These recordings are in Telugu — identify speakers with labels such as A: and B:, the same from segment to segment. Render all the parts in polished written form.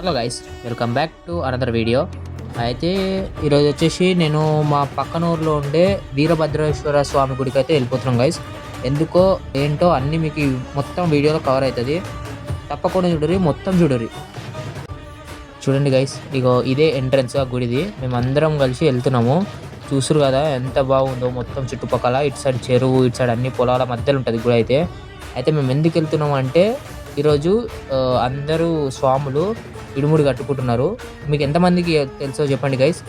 A: Hello guys, welcome back to another video. అయితే ఈరోజు వచ్చేసి నేను మా పక్కన ఊర్లో ఉండే వీరభద్రేశ్వర స్వామి గుడికి అయితే వెళ్ళిపోతున్నాం గైస్. ఎందుకో ఏంటో అన్నీ మీకు మొత్తం వీడియోలో కవర్ అవుతుంది. తప్పకుండా చూడరి, మొత్తం చూడరి. చూడండి గైస్, ఇగో ఇదే ఎంట్రన్స్ ఆ గుడిది. మేమందరం కలిసి వెళ్తున్నాము. చూసురు కదా ఎంత బాగుందో మొత్తం చుట్టుపక్కల. ఇటు సైడ్ చెరువు, ఇటు సైడ్ అన్ని పొలాల మధ్యలో ఉంటుంది గుడి అయితే. మేము ఎందుకు వెళ్తున్నాము అంటే ఈరోజు అందరూ స్వాములు ఇడుముడి కట్టుకుంటున్నారు. మీకు ఎంతమందికి తెలుసో చెప్పండి గైస్.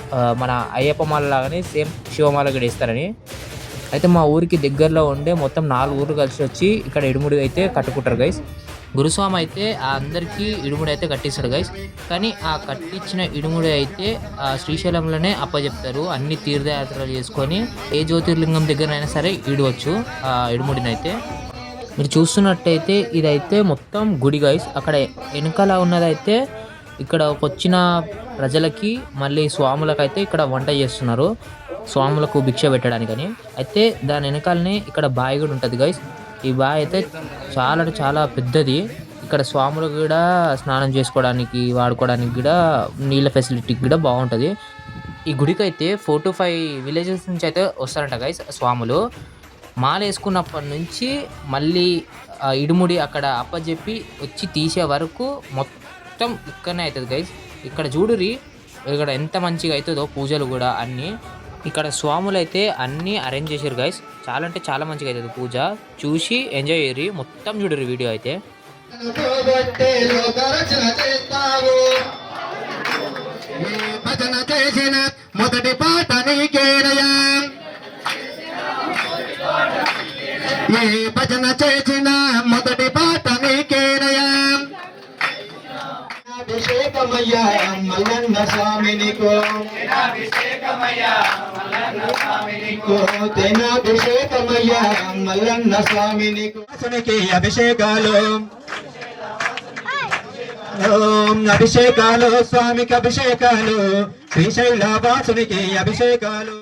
A: మన అయ్యప్ప మాల లాగానే సేమ్ శివమాల కూడా వేస్తారని. అయితే మా ఊరికి దగ్గరలో ఉండే మొత్తం 4 ఊర్లు కలిసి వచ్చి ఇక్కడ ఇడుముడి అయితే కట్టుకుంటారు గైస్. గురుస్వామి అయితే అందరికీ ఇడుముడి అయితే కట్టిస్తాడు గైస్. కానీ ఆ కట్టించిన ఇడుముడి అయితే శ్రీశైలంలోనే అప్పచెప్తారు. అన్ని తీర్థయాత్రలు చేసుకొని ఏ జ్యోతిర్లింగం దగ్గరైనా సరే ఇడవచ్చు ఆ ఇడుముడిని అయితే. మీరు చూస్తున్నట్టయితే ఇదైతే మొత్తం గుడి గైస్. అక్కడ వెనకాల ఉన్నదైతే ఇక్కడ వచ్చిన ప్రజలకి మళ్ళీ స్వాములకైతే ఇక్కడ వంట చేస్తున్నారు, స్వాములకు భిక్ష పెట్టడానికని. అయితే దాని వెనకాలనే ఇక్కడ బావి కూడా ఉంటుంది గైస్. ఈ బావి అయితే చాలా పెద్దది. ఇక్కడ స్వాములు కూడా స్నానం చేసుకోవడానికి, వాడుకోవడానికి కూడా నీళ్ళ ఫెసిలిటీ కూడా బాగుంటుంది. ఈ గుడికి అయితే 4 to 5 విలేజెస్ నుంచి అయితే వస్తారంట గైస్ స్వాములు. మాల వేసుకున్నప్పటి నుంచి మళ్ళీ ఇడుముడి అక్కడ అప్పచెప్పి వచ్చి తీసే వరకు మొత్తం ఇక్కడనే అవుతుంది గైస్. ఇక్కడ చూడురి, ఇక్కడ ఎంత మంచిగా అవుతుందో పూజలు కూడా అన్నీ. ఇక్కడ స్వాములు అయితే అన్నీ అరేంజ్ చేశారు గైస్. చాలా అంటే చాలా మంచిగా అవుతుంది పూజ. చూసి ఎంజాయ్ చేయరు, మొత్తం చూడరు వీడియో అయితే. మొదటి పాట భజన చేసిన మొదటి పాట నీకేనయా. అభిషేకమయ్యా మల్లన్న స్వామినికో, తేనాభిషేకమయ్యా మల్లన్న స్వామినికో. వాసునికి అభిషేకాలు, అభిషేకాలు స్వామికి అభిషేకాలు, శ్రీశైల వాసునికి అభిషేకాలు.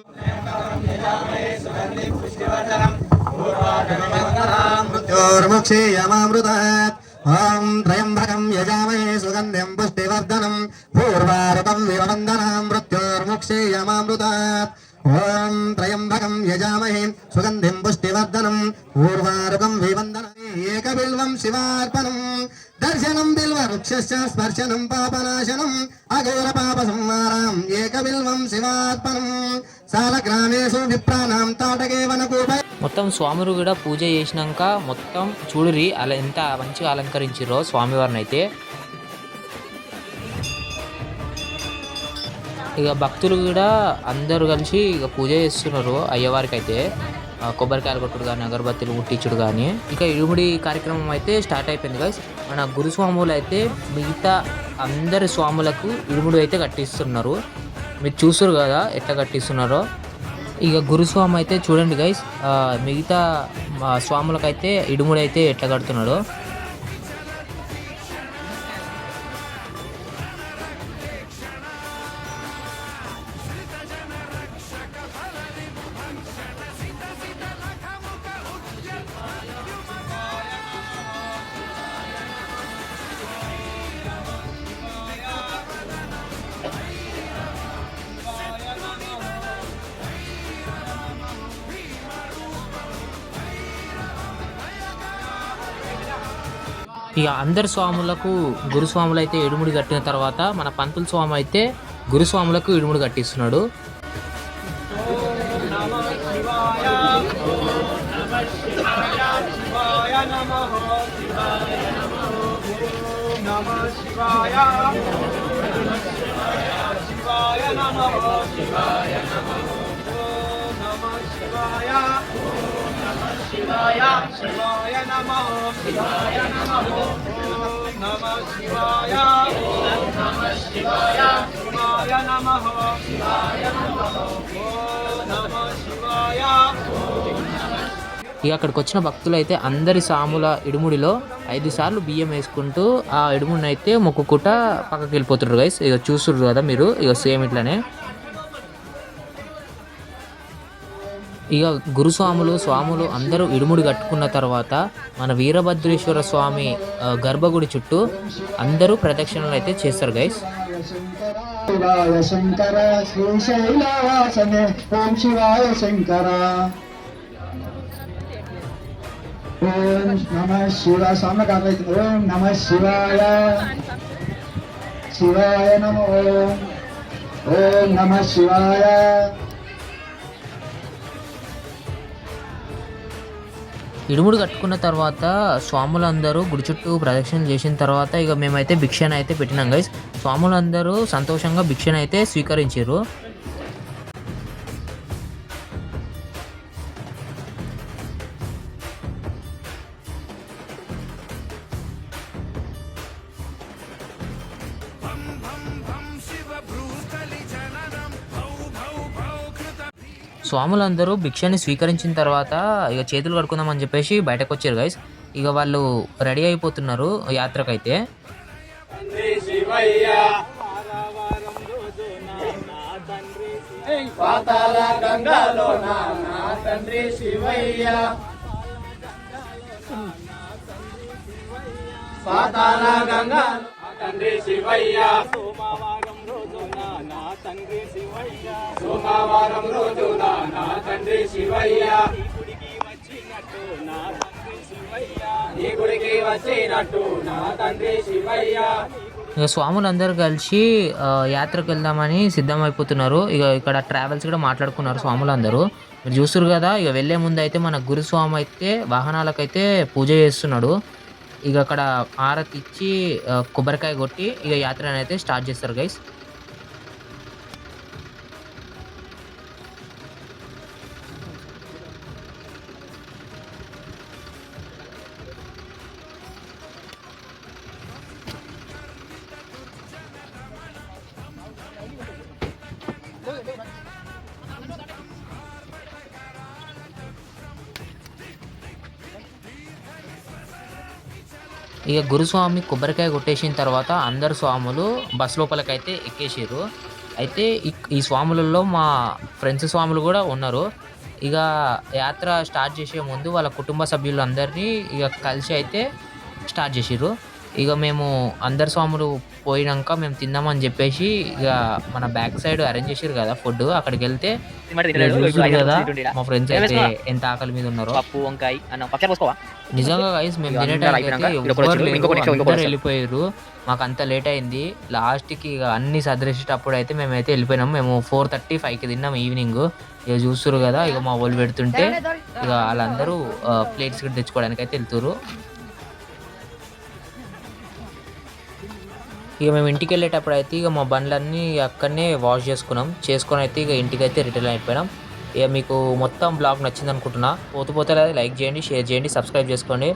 A: మృత్యోర్ముక్షేయమామృతాత్. ఓం త్రయంబకం యజామహే సుగంధిం పుష్టివర్ధనం. పూర్వారుకం వివందనం మృత్యోర్ముక్షేయమామృతాత్. ఓం త్రయంబకం యజామహే సుగంధిం పుష్టివర్ధనం. పూర్వారుకం వివందనం. ఏకబిల్వం శివార్పణం. దర్శనం బిల్వ వృక్షస్య స్పర్శనం పాపనాశనం. అఘోర పాప సంహారం. ఏకబిల్వం శివార్పణం. సాలగ్రామేషు విప్రాణం తాటకే వనకూపై. మొత్తం స్వాములు కూడా పూజ చేసినాక మొత్తం చూడురి అలా ఎంత మంచిగా అలంకరించారో స్వామివారిని అయితే. ఇక భక్తులు కూడా అందరూ కలిసి ఇక పూజ చేస్తున్నారు అయ్యవారికి అయితే. కొబ్బరికాయలు కొట్టుడు కానీ, అగరబత్తులు ముట్టించుడు కానీ. ఇక ఇడుముడి కార్యక్రమం అయితే స్టార్ట్ అయిపోయింది గైస్. మన గురుస్వాములు అయితే మిగతా అందరి స్వాములకు ఇడుముడి అయితే కట్టిస్తున్నారు. మీరు చూస్తారు కదా ఎట్లా కట్టిస్తున్నారో. ఇక గురుస్వామి అయితే చూడండి గైస్, మిగతా స్వాములకైతే ఇడుముడి అయితే ఎట్లా కడుతున్నాడో. ఇక అందరి స్వాములకు గురుస్వాములు అయితే ఇడుముడి కట్టిన తర్వాత మన పంతుల స్వామి అయితే గురుస్వాములకు ఇడుముడి కట్టిస్తున్నాడు.
B: శివాయ శివాయ నమః శివాయ నమః ఓం నమః శివాయ ఓం నమః శివాయ శివాయ నమః శివాయ నమః ఓం నమః శివాయ ఓం నమః.
A: ఇక అక్కడికి వచ్చిన భక్తులు అయితే అందరి సాముల ఇడుముడిలో 5 సార్లు బియ్యం వేసుకుంటూ ఆ ఇడుముడిని అయితే మొక్కుకుంట పక్కకి వెళ్ళిపోతున్నారు గైస్. ఇక చూస్తున్నారు కదా మీరు, ఇక సేమ్ ఇట్లానే. ఇక గురుస్వాములు స్వాములు అందరూ ఇడుముడి కట్టుకున్న తర్వాత మన వీరభద్రేశ్వర స్వామి గర్భగుడి చుట్టూ అందరూ ప్రదక్షిణలు అయితే చేస్తారు గైస్.
C: శివాయ శంకర శ్రీశైలవాసనే ఓం శివాయ శంకర ఓం నమ శివ స్వామి ఓం నమ శివాయ శివాయ నమ ఓం నమ శివాయ.
A: ఇడుముడు కట్టుకున్న తర్వాత స్వాములందరూ గుడి చుట్టూ ప్రదక్షిణ చేసిన తర్వాత ఇక మేమైతే భిక్షను అయితే పెట్టినాం గైస్. స్వాములందరూ సంతోషంగా భిక్షను అయితే స్వీకరించారు. స్వాములందరూ భిక్షని స్వీకరించిన తర్వాత ఇక చేతులు కడుకుందామని చెప్పేసి బయటకు వచ్చారు గైస్. ఇక వాళ్ళు రెడీ అయిపోతున్నారు యాత్రకైతే.
B: సోమవారం రోజున నా తండ్రి శివయ్య నీ గుడికి వచ్చినట్టు నా తండ్రి శివయ్య.
A: ఇక స్వాములందరూ కలిసి యాత్రకు వెళ్దామని సిద్ధమైపోతున్నారు. ఇక ఇక్కడ ట్రావెల్స్ కూడా మాట్లాడుకున్నారు స్వాములందరూ. మీరు చూస్తారు కదా, ఇక వెళ్ళే ముందు అయితే మన గురుస్వామి అయితే వాహనాలకైతే పూజ చేస్తున్నాడు. ఇక అక్కడ హారతి ఇచ్చి కొబ్బరికాయ కొట్టి ఇక యాత్రను అయితే స్టార్ట్ చేస్తారు గైస్. ఇక గురుస్వామి కొబ్బరికాయ కొట్టేసిన తర్వాత అందరు స్వాములు బస్ లోపలికైతే ఎక్కేసారు. అయితే ఈ స్వాములలో మా ఫ్రెండ్స్ స్వాములు కూడా ఉన్నారు. ఇక యాత్ర స్టార్ట్ చేసే ముందు వాళ్ళ కుటుంబ సభ్యులందరినీ ఇక కలిసి అయితే స్టార్ట్ చేసారు. ఇక మేము అందరు స్వాములు పోయినాక మేము తిందామని చెప్పేసి ఇక మన బ్యాక్ సైడ్ అరేంజ్ చేసారు కదా ఫుడ్, అక్కడికి వెళ్తే కదా మా ఫ్రెండ్స్ అయితే ఎంత ఆకలి మీద ఉన్నారో. నిజంగా గైస్ మేము తినే టైంకి వెళ్ళిపోయారు. మాకు అంత లేట్ అయింది. లాస్ట్కి ఇక అన్ని సదరేసేటప్పుడు అయితే మేమైతే వెళ్ళిపోయినాం. మేము 4:35కి తిన్నాం ఈవినింగ్. ఇక చూస్తారు కదా, ఇక మా వాళ్ళు పెడుతుంటే ఇక వాళ్ళందరూ ప్లేట్స్ కూడా తెచ్చుకోవడానికి అయితే వెళ్తారు. ఇక మేము ఇంటికి వెళ్ళేటప్పుడు అయితే ఇక మా బండ్లన్నీ అక్కడనే వాష్ చేసుకొని అయితే ఇక ఇంటికి అయితే రిటర్న్ అయిపోయినాం. ఇక మీకు మొత్తం బ్లాగ్ నచ్చింది అనుకుంటున్నా. పోతే లైక్ చేయండి, షేర్ చేయండి, సబ్స్క్రైబ్ చేసుకోండి.